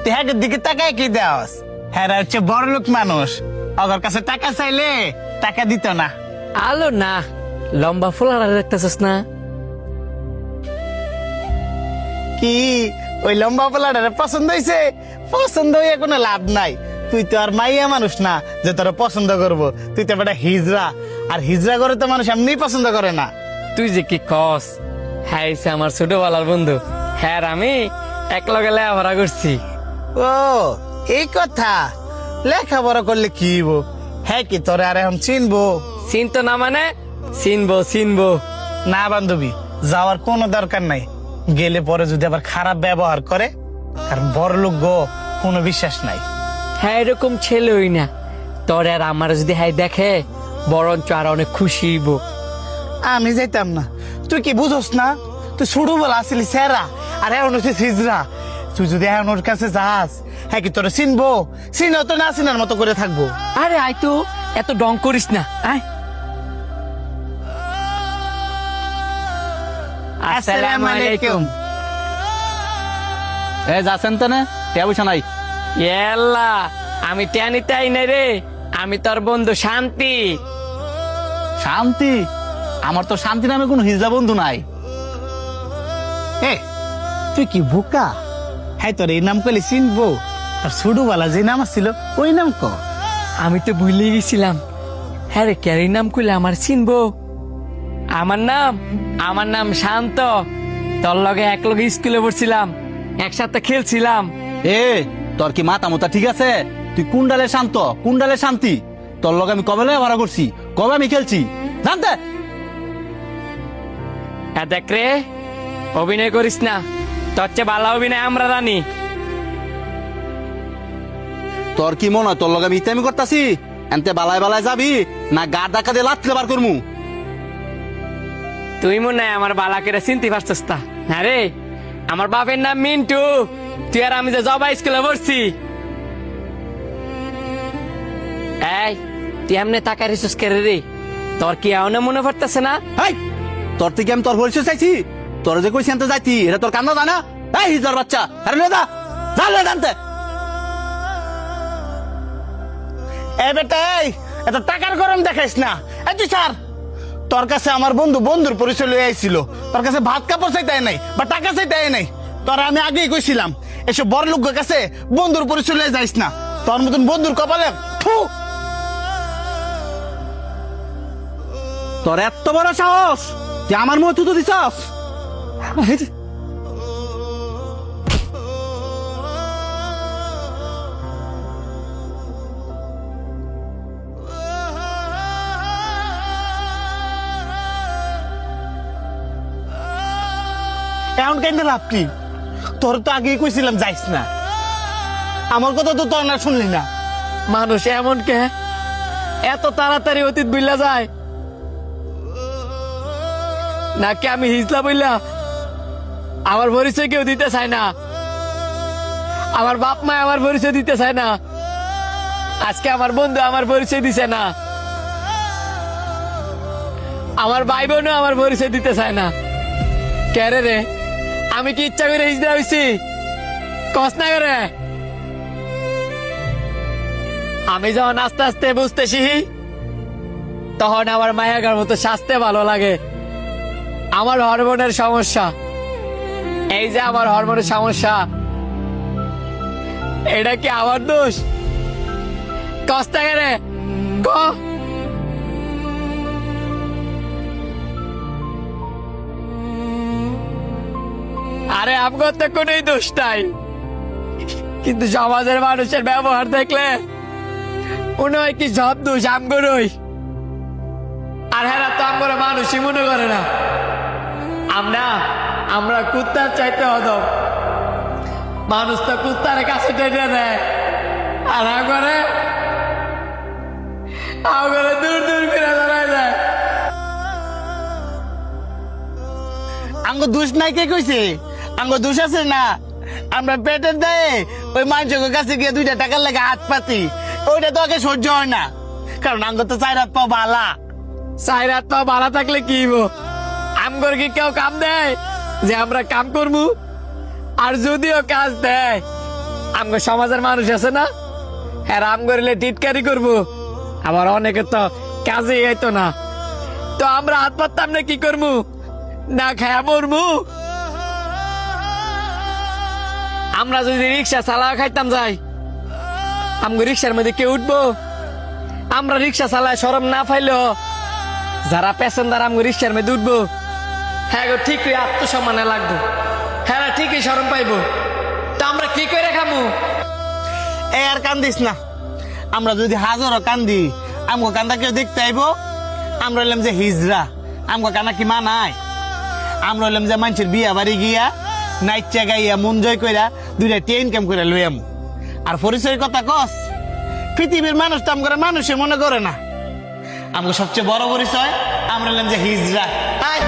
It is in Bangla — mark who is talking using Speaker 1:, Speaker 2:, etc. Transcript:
Speaker 1: তুই হ্যাঁ দিকে তাকায় কি দেওয়াস? হ্যাঁ হচ্ছে বড় লোক মানুষ, ওর কাছে টাকা চাইলে টাকা দিত না।
Speaker 2: আলো না, লম্বা ফোলারা দেখতেছিস না?
Speaker 1: কি ওই লম্বা পোলাটারে পছন্দ হয়েছে? পছন্দ হয়ে কোনো লাভ নাই। তুই তো আর মাইয়া মানুষ না যে তোরা পছন্দ করবো। তুই তো একটা হিজড়া, আর হিজড়া করে তো মানুষ এমনি পছন্দ করে না।
Speaker 2: তুই যে কি কস, হ্যাঁ আমার ছোটবেলার বন্ধু, হ্যাঁ আমি এক লগে লেখাপড়া করছি।
Speaker 1: ও এই কথা, লেখাপড়া করলে কি হইব? হ্যাঁ কি তোরে আর এখন চিনবো?
Speaker 2: চিনতো না মানে? চিনবো চিনবো।
Speaker 1: না বান্ধবী, যাওয়ার কোনো দরকার নাই। গেলে পরে যদি আবার খারাপ ব্যবহার করে, কারণ বড় লোক গো, কোনো বিশ্বাস নাই।
Speaker 2: হ্যাঁ এরকম ছেলে হই না, তোর আর আমার যদি হ্যাঁ দেখে বরঞ্চ আর অনেক খুশি হইব।
Speaker 1: আমি যাইতাম না। তুই কি বুঝোস না? তুই ছোটবেলা আসলি সেরা, আর এখন হচ্ছে হিজড়া। তুই যদি এখন ওর কাছে যাস, হ্যাঁ কি তোরা চিনবো? চিনো তো না চিনার মতো করে থাকবো।
Speaker 2: আরে আয় তো, এত ডং করিস না, আয়।
Speaker 1: আসসালামু আলাইকুম।
Speaker 3: এ যাচ্ছেন তো না, পয়সা নাই।
Speaker 2: এল্লা, আমি টেনিতে আই নাই রে, আমি তোর বন্ধু শান্তি।
Speaker 3: শান্তি? আমার তো শান্তি নামে কোনো হিজড়া বন্ধু নাই।
Speaker 1: এ তুই কি বোকা? হ্যাঁ তোর এই নাম করলে চিনবো? আর ছোটবেলা যে নাম ছিল ওই নাম ক।
Speaker 2: আমি তো ভুলে গেছিলাম। হ্যাঁ রে, ক্যারি নাম কইলে আমার চিনবো? আমার নাম শান্ত। তোর লগে এক লগে স্কুলে পড়ছিলাম, একসাথে খেলছিলাম।
Speaker 3: এ তোর কি মাথা মোতা ঠিক আছে? তুই কুন্ডালে শান্ত, কুন্ডালে শান্তি। তোর লগে আমি কবে ভাড়া করছি, কবে আমি খেলছি জানতে?
Speaker 2: দেখ রে, অভিনয় করিস না, তোর চেয়ে ভালো অভিনয় আমরা জানি।
Speaker 3: তোর কি মনে হয় তোর লগে আমি ইতামি করতাছি? এনতে বালায় বালায় যাবি না গা ডাকা দিয়ে লাথলে বার করমু?
Speaker 2: তুই মনে হয় আমার বালা করে চিনতে পারছিস না? হ্যাঁ রে, আমার বাপের নাম মিন্টু। তুই আর আমি যে জবা স্কুলে পড়ছি। এই তুই এমনি টাকা রিসোর্স করে রে, তোর কি এমন মনে পড়তেছে না?
Speaker 3: এই তোর থেকে আমি তোর পরিচয় চাইছি? তোর যে কইছি আনতে যাইতি এটা তোর কান্না জানা? এই হিজড়ার বাচ্চা, আরে লে দা যা লে জানতে।
Speaker 1: এ বেটা, এই এত টাকার গরম দেখাইস না। এই তুই স্যার, তোর কাছে আমার বন্ধু বন্ধুর পরিচয় লয়ে আইছিল। তোর কাছে ভাত কাপড় চাইতে নাই বা টাকা চাইতে নাই। তোর আমি আগেই কইছিলাম এসব বড় লোকের কাছে বন্ধুর পরিচয় লয়ে যাইস না। তোর মতন বন্ধুর কপালে থু।
Speaker 3: তোর এত বড় সাহস যে আমার মুখ তুই দিছস?
Speaker 1: এমন কেন লাভ কি? তোর তো আগেই কইছিলাম যাইস না। আমার কথা তো তোর না শুনলি না।
Speaker 2: মানুষ এমন কে এত তাড়াতাড়ি অতীত বুইলা যায়? নাকি আমি হিজলা বইলা আমার পরিচয় কেউ দিতে চায় না? আমার বাপ মা আমার পরিচয় দিতে চায় না, আজকে আমার বন্ধু আমার পরিচয় দিছে না, আমার ভাই বোনও আমার পরিচয় দিতে চায় না। কেরে রে, আমি কি ইচ্ছা করে হিজড়া হইছি? কস না করে। আমি যখন আস্তে আস্তে বুঝতেছি, তখন আমার মায়াগার মতো শাস্তে ভালো লাগে। আমার হরমোনের সমস্যা, এই যে আমার হরমোনের সমস্যা, এটা কি আমার দোষ? কস না করে ক। আরে আমগর তো কোনোই দোষ নাই, কিন্তু সমাজের মানুষের ব্যবহার দেখলে মনে হয় কি সব দোষ আমগরই। আর হ্যাঁ তো আমগর মানুষই মনে করে না। আমরা কুত্তার চাইতে হদম। মানুষ তো কুত্তার কাছে টেনে দেয়, আর আমগরে দূর দূর করে দাঁড়ায় যায়।
Speaker 1: আঙ্গ দোষ নাই কে কইছে? আঙ্গ দোষ আছে না। আমরা পেটের দায়ে ওই মানুষের কাছে গিয়ে 2টা টাকার লাগে হাত পাতি, ওইটা তো আগে সহ্য হয় না। কারণ আঙ্গ তো 4 হাত পা বালা।
Speaker 2: 4 হাত পা বালা থাকলে কি হইব? আমগর কি কেউ কাম দেয় যে আমরা কাম করবো? আর যদিও কাজ দেয়, আমগো সমাজের মানুষ আছে না, হ্যাঁ আম করলে টিটকারি করবো, আবার অনেকে তো কাজে আইতো না, তো আমরা হাত পাততাম না, কি করবো, না খায়া মরমু। আমরা যদি রিক্সা চালা খাইতাম যাই, আমগো রিক্সার মধ্যে কেউ উঠবো? আমরা রিক্সা চালায় শরম না পাইলেও যারা প্যাসেঞ্জার আমগো রিক্সার মধ্যে উঠবো, হ্যাঁ গো ঠিকই আত্মসম্মানে লাগবো, হ্যাঁ ঠিকই শরম পাইবো। তো আমরা কি করে খামু?
Speaker 1: এ আর কান্দিস না, আমরা যদি হাজারও কান্দি আমগো কান্দা কেউ দেখতে আইবো? আমরা হইলাম যে হিজরা, আমগো কান্না কি মানায়? আমরা হইলাম যে মানুষের বিয়া বাড়ি গিয়া নাইচা গাইয়া মন জয় কইরা দুইটা টেন ইনকাম করে লইয়াম। আর পরিচয়ের কথা কস, পৃথিবীর মানুষ তো আমগরে মানুষে মনে করে না। আমগো সবচেয়ে বড় পরিচয় আমরা হইলাম যে হিজরা। আয়